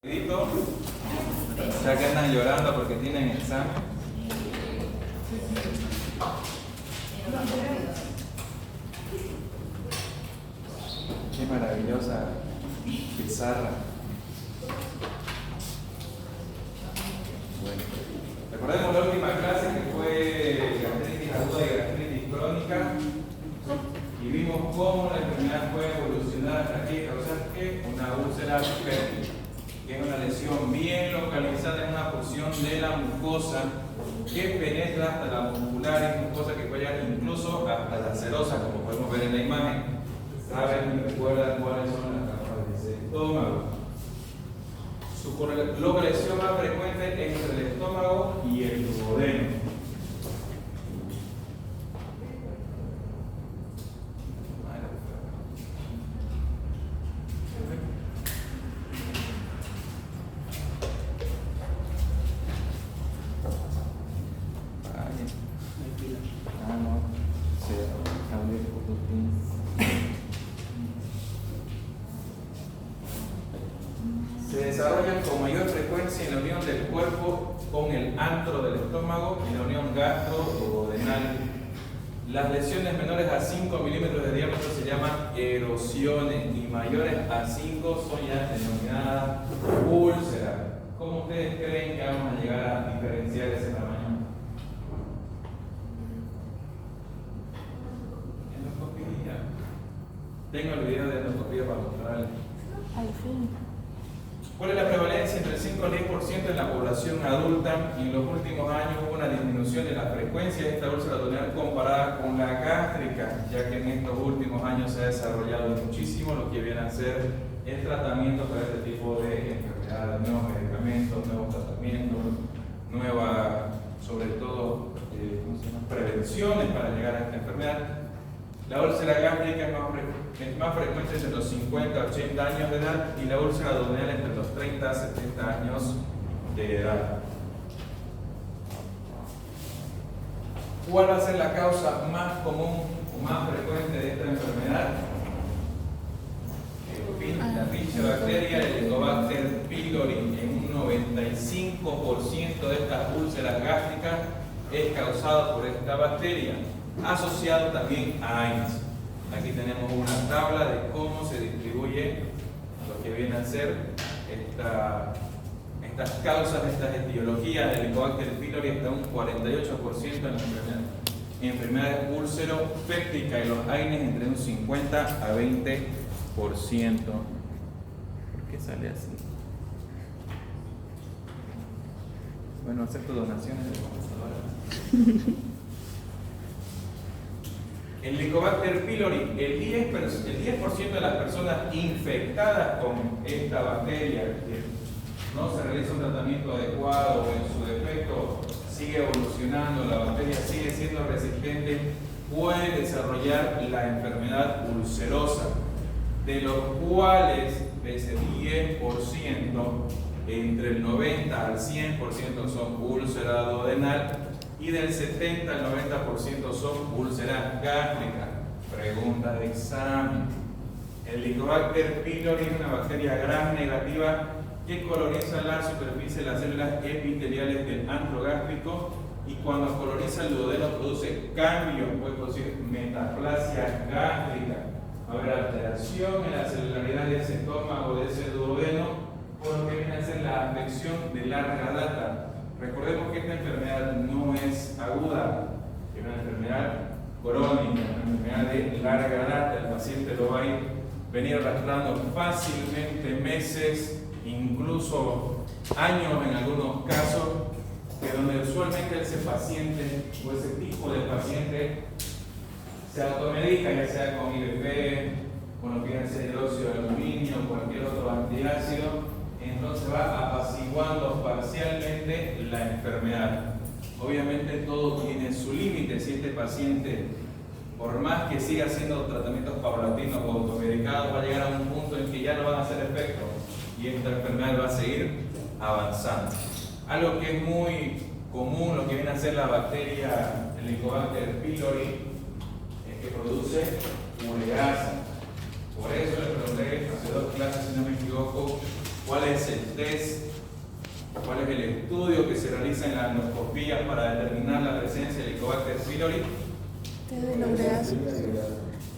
Ya que andan llorando porque tienen examen. Qué maravillosa pizarra. Bueno, recordemos la última clase que fue gastritis aguda y gastritis crónica y vimos cómo la enfermedad puede evolucionar hasta que causar una úlcera péptica, que es una lesión bien localizada en una porción de la mucosa que penetra hasta la muscular y mucosa que puede llegar incluso hasta la serosa, como podemos ver en la imagen. ¿Saben y recuerdan cuáles son las capas del estómago? Su localización más frecuente es entre el estómago y el duodeno. Se desarrollan con mayor frecuencia en la unión del cuerpo con el antro del estómago y la unión gastro-duodenal. Las lesiones menores a 5 milímetros de diámetro se llaman erosiones y mayores a 5 son ya denominadas úlceras. ¿Cómo ustedes creen que vamos a llegar a diferenciar ese tamaño? Endoscopía. Tengo el video de endoscopía para mostrarles. Al fin. ¿Cuál es la prevalencia? Entre el 5 al 10% en la población adulta, y en los últimos años hubo una disminución de la frecuencia de esta úlcera duodenal comparada con la gástrica, ya que en estos últimos años se ha desarrollado muchísimo lo que viene a ser el tratamiento para este tipo de enfermedades, nuevos medicamentos, nuevos tratamientos, nuevas, sobre todo, prevenciones para llegar a esta enfermedad. La úlcera gástrica es más frecuente entre los 50 a 80 años de edad y la úlcera duodenal entre los 30 a 70 años de edad. ¿Cuál va a ser la causa más común o más frecuente de esta enfermedad? La Bifidobacteria, el Helicobacter pylori. En un 95% de estas úlceras gástricas es causado por esta bacteria, asociado también a AINES. Aquí tenemos una tabla de cómo se distribuye lo que viene a ser estas causas, estas etiologías del Helicobacter pylori, hasta un 48% en enfermedades úlcero-pépticas y los AINES entre un 50 a 20%. ¿Por qué sale así? Bueno, acepto donaciones de computadora. El Helicobacter pylori, el 10% de las personas infectadas con esta bacteria que no se realiza un tratamiento adecuado o en su defecto sigue evolucionando, la bacteria sigue siendo resistente, puede desarrollar la enfermedad ulcerosa, de los cuales de ese 10%, entre el 90 al 100% son úlcera duodenal, y del 70 al 90% son úlceras gástricas. Pregunta de examen. El Helicobacter pylori es una bacteria gram negativa que coloniza la superficie de las células epiteliales del antro gástrico, y cuando coloniza el duodeno produce cambios, puede producir metaplasia gástrica. Va a haber alteración en la celularidad de ese estómago, de ese duodeno, por lo que viene a ser la afección de larga data. Recordemos que esta enfermedad no es aguda, es una enfermedad crónica, una enfermedad de larga data. El paciente lo va a venir arrastrando fácilmente meses, incluso años en algunos casos, que donde usualmente ese paciente o ese tipo de paciente se automedica, ya sea con IBP, con lo que viene a ser hidróxido de aluminio o cualquier otro antiácido. Entonces va apaciguando parcialmente la enfermedad. Obviamente todo tiene su límite. Si este paciente, por más que siga haciendo tratamientos paulatinos o automedicados, va a llegar a un punto en que ya no van a hacer efecto y esta enfermedad va a seguir avanzando. Algo que es muy común, lo que viene a ser la bacteria Helicobacter pylori, es que produce ureasa. Por eso le pregunté hace 2 clases, si no me equivoco, ¿Cuál es el test? ¿Cuál es el estudio que se realiza en la endoscopía para determinar la presencia de Helicobacter pylori?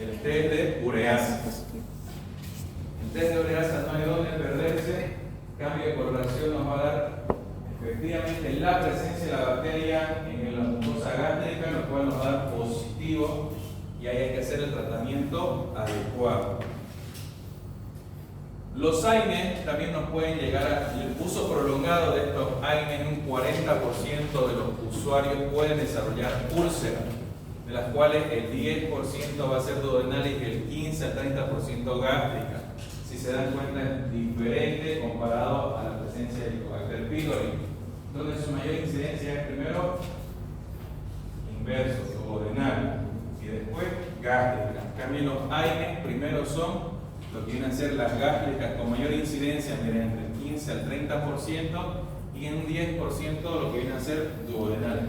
El test de ureasa. El test de ureasa no hay donde perderse. Cambio de coloración nos va a dar efectivamente la presencia de la bacteria en la mucosa gástrica, lo cual nos va a dar positivo y ahí hay que hacer el tratamiento adecuado. Los AINES también nos pueden llegar a el uso prolongado de estos AINES. Un 40% de los usuarios pueden desarrollar úlceras, de las cuales el 10% va a ser duodenal y el 15 al 30% gástrica. Si se dan cuenta, es diferente comparado a la presencia de Helicobacter pylori, donde su mayor incidencia es primero inverso, duodenal, y después gástrica. En cambio, los AINES primero son lo que vienen a ser las gástricas con mayor incidencia, miren, entre el 15 al 30%, y en un 10% lo que viene a ser duodenal.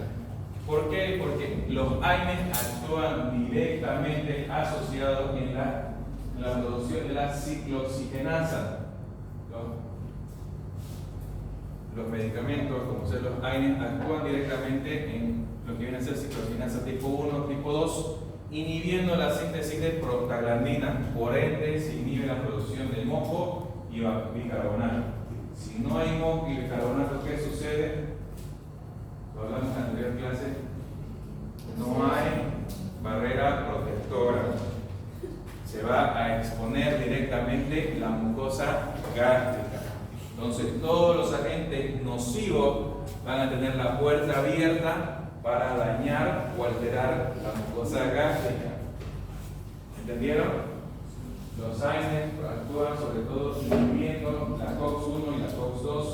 ¿Por qué? Porque los AINES actúan directamente asociados en la producción de la ciclooxigenasa. Los medicamentos, como ser los AINES, actúan directamente en lo que viene a ser ciclooxigenasa tipo 1, tipo 2, inhibiendo la síntesis de prostaglandina. Por ende, se inhibe la producción de moco y bicarbonato. Si no hay moco y bicarbonato, ¿qué sucede? Lo hablamos en la anterior clase. No hay barrera protectora. Se va a exponer directamente la mucosa gástrica. Entonces, todos los agentes nocivos van a tener la puerta abierta para dañar o alterar la mucosa gástrica. ¿Entendieron? Los AINES actúan sobre todo inhibiendo la COX-1 y la COX-2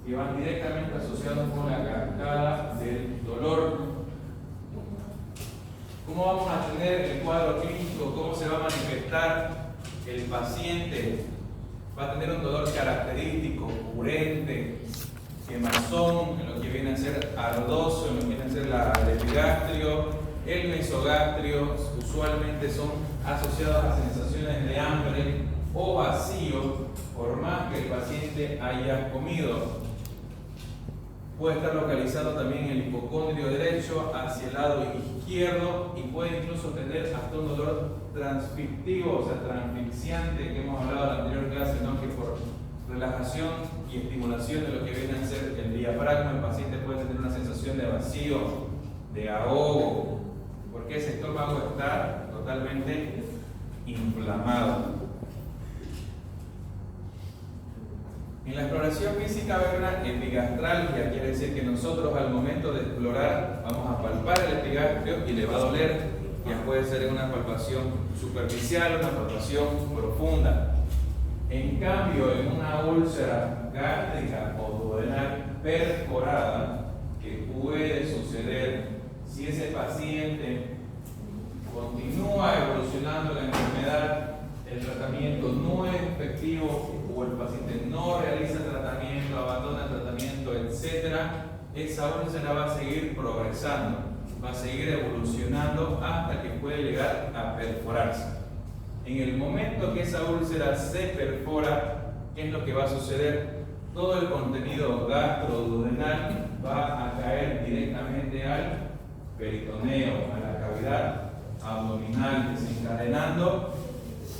y van directamente asociados con la cascada del dolor. ¿Cómo vamos a tener el cuadro clínico? ¿Cómo se va a manifestar? El paciente va a tener un dolor característico, urente, quemazón, en lo que viene a ser ardoso, en lo que viene a ser el epigastrio, el mesogastrio. Usualmente son asociados a sensaciones de hambre o vacío, por más que el paciente haya comido. Puede estar localizado también en el hipocondrio derecho, hacia el lado izquierdo, y puede incluso tener hasta un dolor transfictivo, o sea, transfixiante, que hemos hablado en la anterior clase, ¿no? Que por relajación y estimulación de lo que viene a ser el diafragma, el paciente puede tener una sensación de vacío, de ahogo, porque ese estómago está totalmente inflamado. En la exploración física va a haber una epigastralgia, quiere decir que nosotros al momento de explorar vamos a palpar el epigastrio y le va a doler. Ya puede ser una palpación superficial, una palpación profunda. En cambio, en una úlcera gástrica o duodenal perforada, que puede suceder si ese paciente continúa evolucionando la enfermedad, el tratamiento no es efectivo o el paciente no realiza tratamiento, abandona el tratamiento, etc., esa úlcera va a seguir progresando, va a seguir evolucionando hasta que puede llegar a perforarse. En el momento que esa úlcera se perfora, ¿qué es lo que va a suceder? Todo el contenido gastroduodenal va a caer directamente al peritoneo, a la cavidad abdominal, desencadenando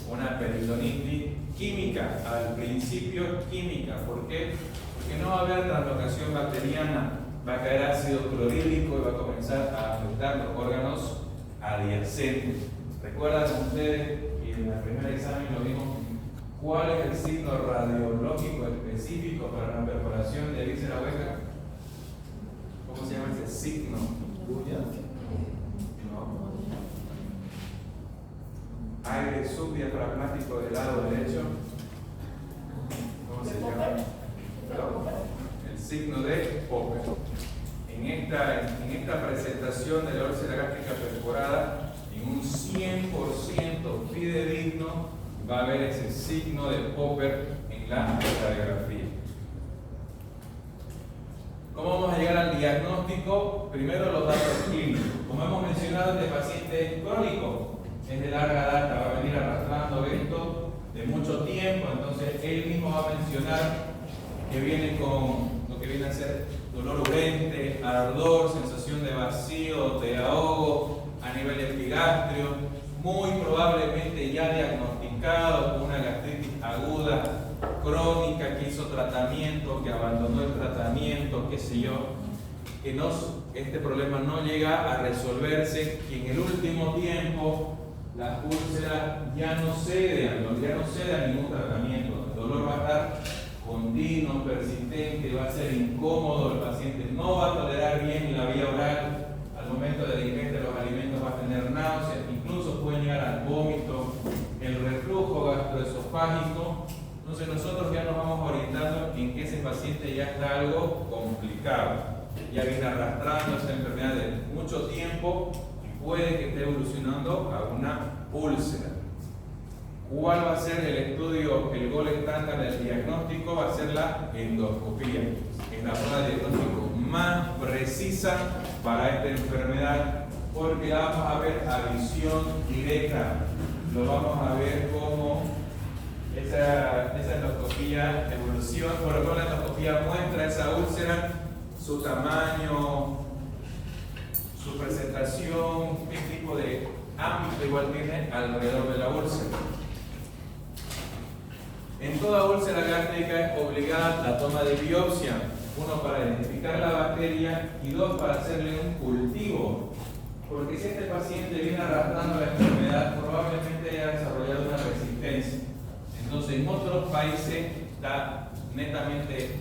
una peritonitis química, al principio química. ¿Por qué? Porque no va a haber translocación bacteriana, va a caer ácido clorhídrico y va a comenzar a afectar los órganos adyacentes. ¿Recuerdan ustedes? Y en el primer examen lo vimos, ¿cuál es el signo radiológico específico para una perforación de víscera hueca? ¿Cómo se llama ese signo? Aire subdiafragmático del lado derecho. ¿Cómo se llama? El signo de Popper. En esta presentación de la úlcera gástrica perforada, en un 100% fidedigno, va a haber ese signo de Popper en la radiografía. ¿Cómo vamos a llegar al diagnóstico? Primero, los datos clínicos. Como hemos mencionado, este paciente es crónico, es de larga data, va a venir arrastrando esto de mucho tiempo, entonces él mismo va a mencionar que viene con lo que viene a ser dolor urente, ardor, sensación de vacío, de ahogo a nivel epigastrio, muy probablemente ya diagnosticado con una gastritis aguda, crónica, que hizo tratamiento, que abandonó el tratamiento, qué sé yo, que este problema no llega a resolverse, y en el último tiempo las úlceras ya no ceden a ningún tratamiento. El dolor va a estar continuo, persistente, va a ser incómodo, el paciente no va a tolerar bien la vía oral, al momento de la ingesta de los alimentos va a tener náuseas, incluso puede llegar al vómito, el reflujo gastroesofágico. Entonces nosotros ya nos vamos orientando en que ese paciente ya está algo complicado, ya viene arrastrando esta enfermedad de mucho tiempo y puede que esté evolucionando a una úlcera. ¿Cuál va a ser el estudio, el gol estándar del diagnóstico? Va a ser la endoscopía. Es la forma de diagnóstico más precisa para esta enfermedad, porque la vamos a ver a visión directa. Lo vamos a ver como esa endoscopía evoluciona. Por ejemplo, la endoscopía muestra esa úlcera, su tamaño, su presentación, qué tipo de ámbito igual tiene alrededor de la úlcera. En toda úlcera gástrica es obligada la toma de biopsia, uno para identificar la bacteria y dos para hacerle un cultivo, porque si este paciente viene arrastrando la enfermedad, probablemente haya desarrollado una resistencia. Entonces, en otros países está netamente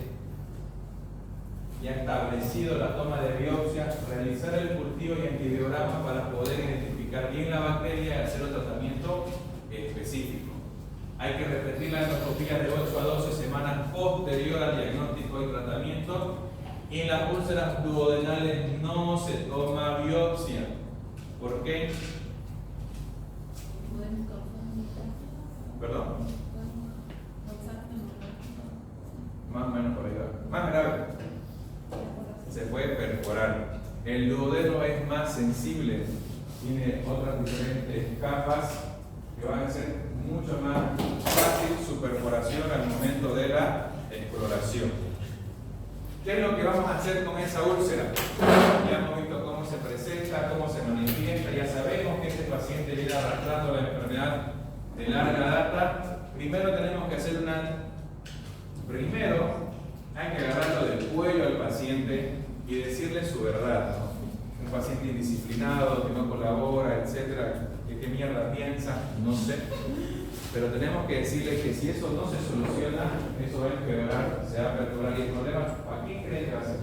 ya establecido la toma de biopsia, realizar el cultivo y antibiograma para poder identificar bien la bacteria y hacer un tratamiento específico. Hay que repetir la endoscopía de 8 a 12 semanas posterior al diagnóstico y tratamiento. Y en las úlceras duodenales no se toma biopsia. ¿Por qué? ¿Perdón? Más o menos por ahí va. Más grave. Se puede perforar. El duodeno es más sensible. Tiene otras diferentes capas que van a ser mucho más fácil su perforación al momento de la exploración. ¿Qué es lo que vamos a hacer con esa úlcera? Ya hemos visto cómo se presenta, cómo se manifiesta, ya sabemos que este paciente viene arrastrando la enfermedad de larga data. Primero tenemos que hacer Primero hay que agarrarlo del cuello al paciente y decirle su verdad, ¿no? Un paciente indisciplinado, que no colabora, etcétera, que qué mierda piensa, no sé. Pero tenemos que decirle que si eso no se soluciona, eso va a empeorar, se va a perturbar. Y el problema, ¿para quién creen que va a ser?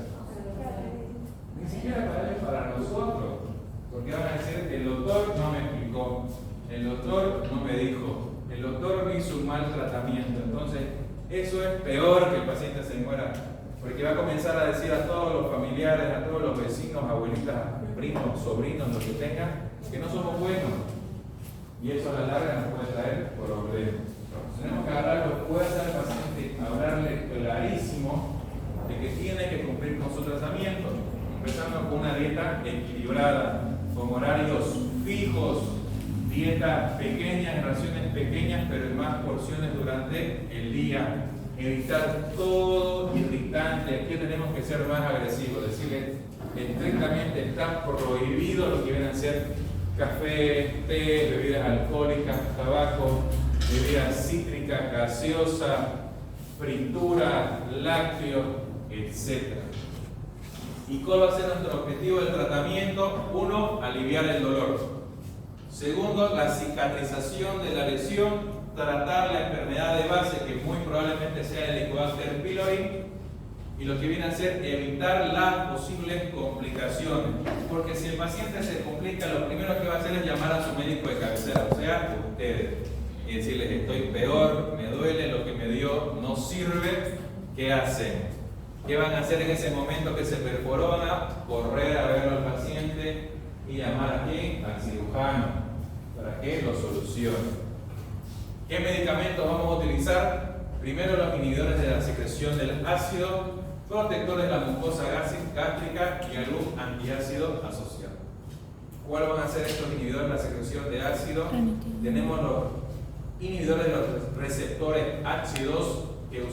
Ni siquiera para él, para nosotros. Porque van a decir, el doctor no me explicó, el doctor no me dijo, el doctor me hizo un mal tratamiento. Entonces, eso es peor que el paciente se muera, porque va a comenzar a decir a todos los familiares, a todos los vecinos, abuelitas, primos, sobrinos, los que tengan, que no somos buenos. Y eso a la larga nos puede traer problemas. Tenemos que agarrarlo fuerza al paciente, hablarle clarísimo de que tiene que cumplir con su tratamiento, empezando con una dieta equilibrada, con horarios fijos, dieta pequeña, raciones pequeñas, pero en más porciones durante el día. Evitar todo irritante. Aquí tenemos que ser más agresivos, decirle estrictamente está prohibido lo que viene a ser café, té, bebidas alcohólicas, tabaco, bebidas cítricas, gaseosa, fritura, lácteos, etc. ¿Y cuál va a ser nuestro objetivo del tratamiento? Uno, aliviar el dolor. Segundo, la cicatrización de la lesión, tratar la enfermedad de base, que muy probablemente sea el Helicobacter pylori, y lo que viene a ser evitar las posibles complicaciones. Porque si el paciente se complica, lo primero que va a hacer es llamar a su médico de cabecera, o sea, ustedes, y decirles: estoy peor, me duele, lo que me dio no sirve, ¿qué hacen? ¿Qué van a hacer en ese momento que se perforó? Van a correr a ver al paciente y llamar a quién, al cirujano, para que lo solucione. ¿Qué medicamentos vamos a utilizar? Primero, los inhibidores de la secreción del ácido, protectores de la mucosa gástrica y algún antiácido asociado. ¿Cuáles van a ser estos inhibidores de la secreción de ácido? Tenemos los inhibidores de los receptores H2 que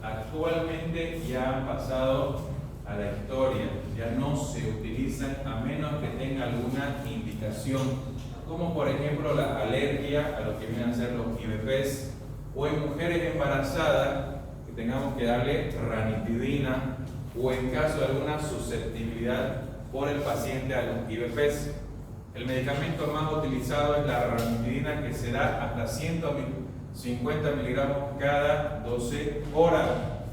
actualmente ya han pasado a la historia, ya no se utilizan a menos que tenga alguna indicación, como por ejemplo la alergia a lo que vienen a ser los IVPs, o en mujeres embarazadas que tengamos que darle ranitidina, o en caso de alguna susceptibilidad por el paciente a los IVPs. El medicamento más utilizado es la ranitidina, que se da hasta 150 miligramos cada 12 horas.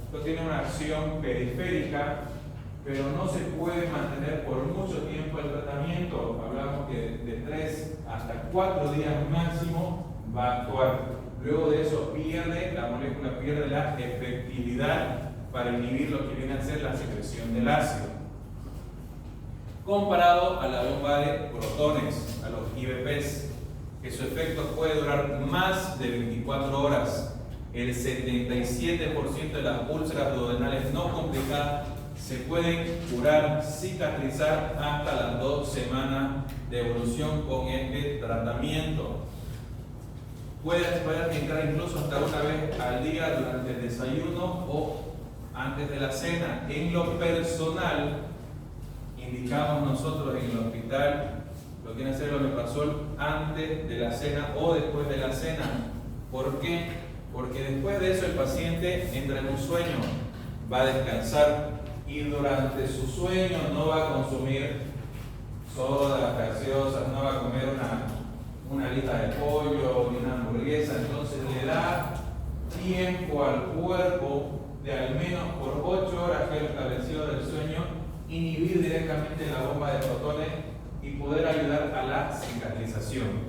Esto tiene una acción periférica, pero no se puede mantener por mucho tiempo el tratamiento. Hablamos que de 3 hasta 4 días máximo va a actuar. Luego de eso la molécula pierde la efectividad para inhibir lo que viene a ser la secreción del ácido. Comparado a la bomba de protones, a los IVPs, que su efecto puede durar más de 24 horas. El 77% de las úlceras duodenales no complicadas se pueden curar, cicatrizar hasta las 2 semanas de evolución con este tratamiento. Puede entrar incluso hasta una vez al día durante el desayuno o antes de la cena. En lo personal, indicamos nosotros en el hospital lo que viene a ser el omeprazol antes de la cena o después de la cena. ¿Por qué? Porque después de eso el paciente entra en un sueño, va a descansar y durante su sueño no va a consumir sodas, gaseosas, no va a comer una alita de pollo ni una hamburguesa. Entonces le da tiempo al cuerpo de al menos por 8 horas que es establecido del sueño, inhibir directamente la bomba de protones y poder ayudar a la cicatrización.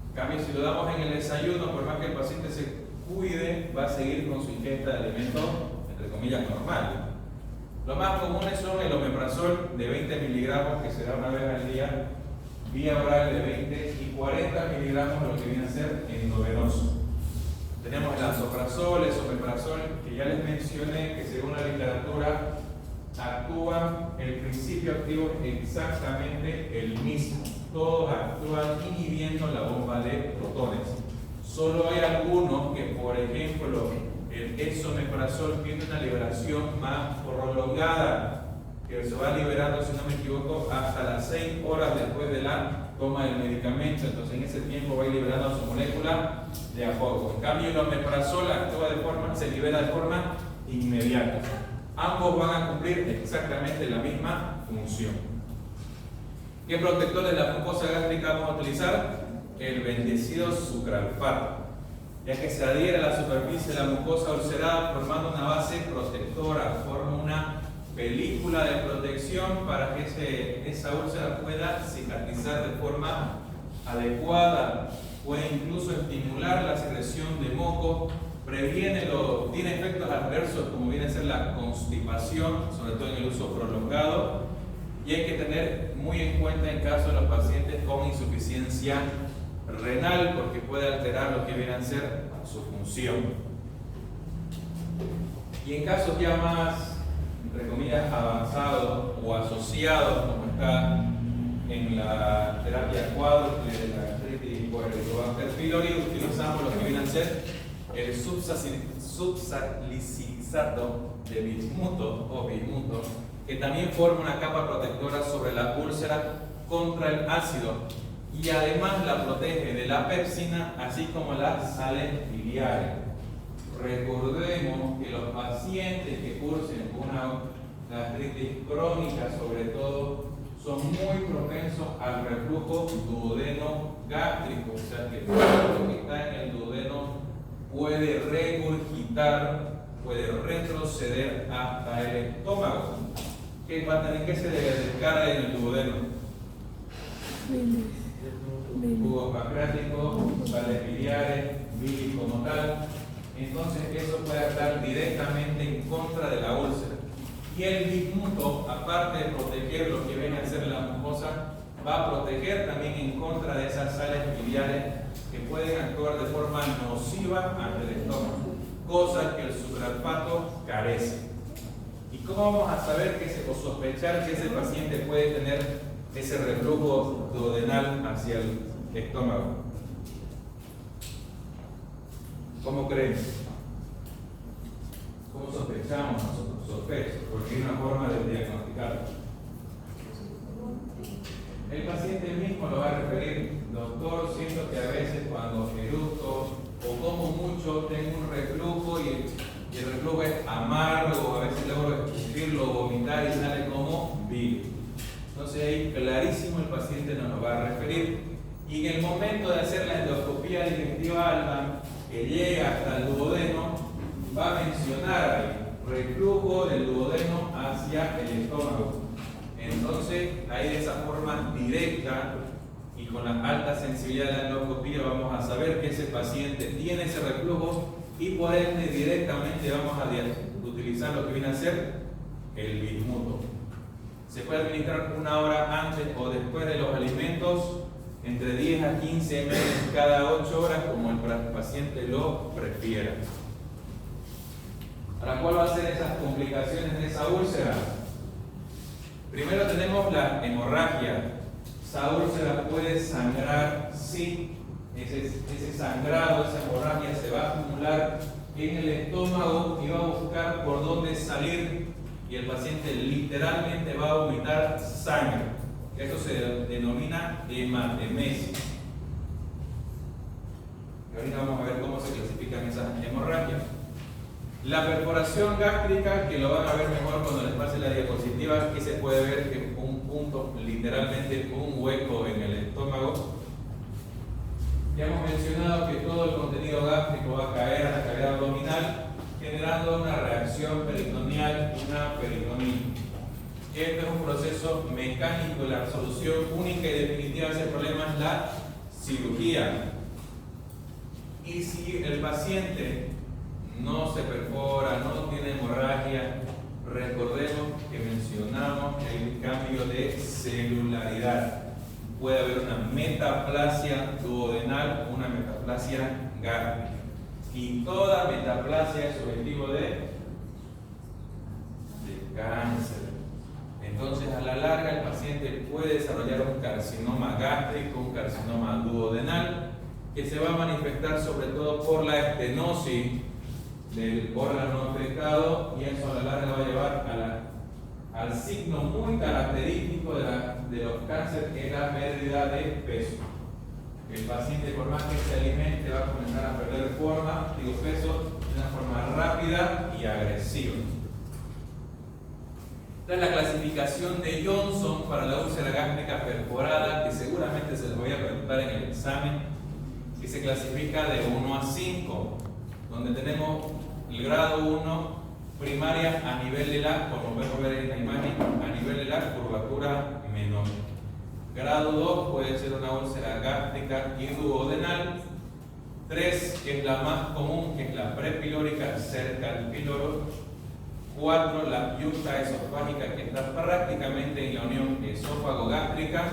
En cambio, si lo damos en el desayuno, por más que el paciente se cuide, va a seguir con su ingesta de alimentos, entre comillas, normal. Los más comunes son el omeprazol de 20 miligramos, que se da una vez al día, vía oral de 20 y 40 miligramos, lo que viene a ser endovenoso. Tenemos el lasoprazol, el esomeprazol, que ya les mencioné, que según la literatura actúan, el principio activo es exactamente el mismo. Todos actúan inhibiendo la bomba de protones. Solo hay algunos que, por ejemplo, el esomeprazol tiene una liberación más prolongada, que se va liberando, si no me equivoco, hasta las 6 horas después de la toma del medicamento. Entonces en ese tiempo va a ir liberando su molécula de a poco. En cambio el omeprazol se libera de forma inmediata. Ambos van a cumplir exactamente la misma función. ¿Qué protectores de la mucosa gástrica vamos a utilizar? El bendecido sucralfato, ya que se adhiere a la superficie de la mucosa ulcerada formando una base protectora, forma una película de protección para que esa úlcera pueda cicatrizar de forma adecuada. Puede incluso estimular la secreción de moco, tiene efectos adversos como viene a ser la constipación, sobre todo en el uso prolongado, y hay que tener muy en cuenta en caso de los pacientes con insuficiencia renal, porque puede alterar lo que viene a ser su función. Y en casos ya más, entre comillas, avanzados o asociados, como está en la terapia cuádruple de la gastritis por el Helicobacter pylori, utilizamos lo que viene a ser el subsalicilato de bismuto o bismuto, que también forma una capa protectora sobre la úlcera contra el ácido y además la protege de la pepsina, así como las sales biliares. Recordemos que los pacientes que cursen una gastritis crónica, sobre todo, son muy propensos al reflujo duodeno gástrico, o sea que todo lo que está en el duodeno puede regurgitar, puede retroceder hasta el estómago. ¿Qué se descarga en el duodeno? Jugos pancreáticos, sales biliares, bilis como tal. Entonces eso puede actuar directamente en contra de la úlcera. Y el bismuto, aparte de proteger lo que viene a ser la mucosa, va a proteger también en contra de esas sales biliares que pueden actuar de forma nociva ante el estómago, cosa que el sucralfato carece. ¿Y cómo vamos a saber o sospechar que ese paciente puede tener ese reflujo duodenal hacia el estómago? ¿Cómo creen? ¿Cómo sospechamos nosotros? Sospecho, porque hay una forma de diagnosticarlo. El paciente mismo lo va a referir: doctor, siento que a veces cuando eructo o como mucho tengo un reflujo y el reflujo es amargo, a veces logro escupirlo o vomitar y sale como virus. Entonces ahí clarísimo el paciente nos lo va a referir. Y en el momento de hacer la endoscopía digestiva alta, que llega hasta el duodeno, va a mencionar ahí reflujo del duodeno hacia el estómago. Entonces, ahí de esa forma directa y con la alta sensibilidad de la endoscopía vamos a saber que ese paciente tiene ese reflujo y por ende directamente vamos a utilizar lo que viene a ser el bismuto. Se puede administrar 1 hora antes o después de los alimentos, entre 10 a 15 ml cada 8 horas, como el paciente lo prefiera. ¿Para cuál va a ser esas complicaciones de esa úlcera? Primero tenemos la hemorragia. Esa úlcera puede sangrar, sí. Ese sangrado, esa hemorragia se va a acumular en el estómago y va a buscar por dónde salir y el paciente literalmente va a vomitar sangre. Esto se denomina hematemesis. Y ahorita vamos a ver cómo se clasifican esas hemorragias. La perforación gástrica, que lo van a ver mejor cuando les pase la diapositiva, aquí se puede ver que un punto, literalmente un hueco en el estómago. Ya hemos mencionado que todo el contenido gástrico va a caer a la cavidad abdominal, generando una reacción peritoneal, una peritonía. Este es un proceso mecánico y la solución única y definitiva de ese problema es la cirugía. Y si el paciente no se perfora, no tiene hemorragia, recordemos que mencionamos el cambio de celularidad. Puede haber una metaplasia duodenal, una metaplasia gástrica. Y toda metaplasia es objetivo de cáncer. Entonces, a la larga, el paciente puede desarrollar un carcinoma gástrico, un carcinoma duodenal, que se va a manifestar sobre todo por la estenosis del órgano afectado, y eso a la larga va a llevar al signo muy característico de los cánceres, que es la pérdida de peso. El paciente, por más que se alimente, va a comenzar a perder peso de una forma rápida y agresiva. Esta es la clasificación de Johnson para la úlcera gástrica perforada, que seguramente se les voy a preguntar en el examen, que se clasifica de 1 a 5, donde tenemos el grado 1, primaria a nivel de la, como podemos ver en la imagen, a nivel de la curvatura menor. Grado 2 puede ser una úlcera gástrica y duodenal. 3, que es la más común, que es la prepilórica cerca al píloro. 4, la yucta esofágica, que está prácticamente en la unión esófago-gástrica.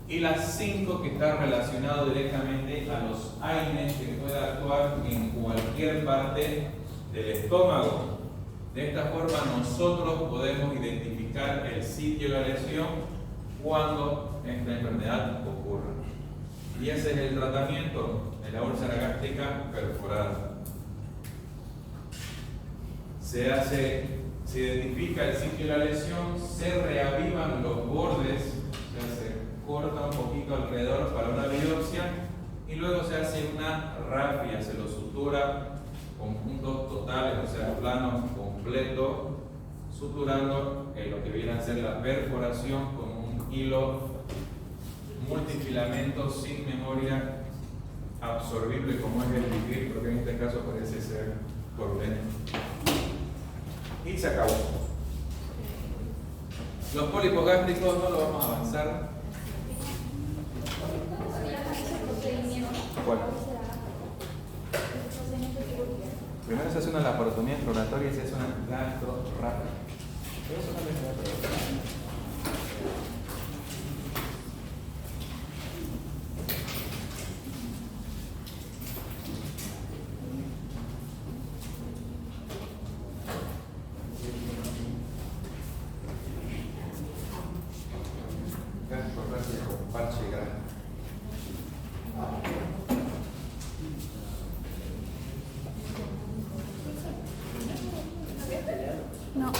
Y la 5, que está relacionado directamente a los AINES, que puede actuar en cualquier parte del estómago. De esta forma nosotros podemos identificar el sitio de la lesión cuando esta enfermedad ocurra. Y ese es el tratamiento de la úlcera gástrica perforada. Se identifica el sitio de la lesión, se reavivan los bordes, se corta un poquito alrededor para una biopsia y luego se hace una rafia, se lo sutura con puntos totales, o sea, plano completo, suturando lo que viene a ser la perforación con un hilo multifilamento sin memoria absorbible como es el ligril, porque en este caso parece ser por dentro. Y se acabó. Los pólipos gástricos no lo vamos a avanzar. Bueno. Primero se hace una laparotomía exploratoria y se hace una gastrorrafia. Eso no es nada. No.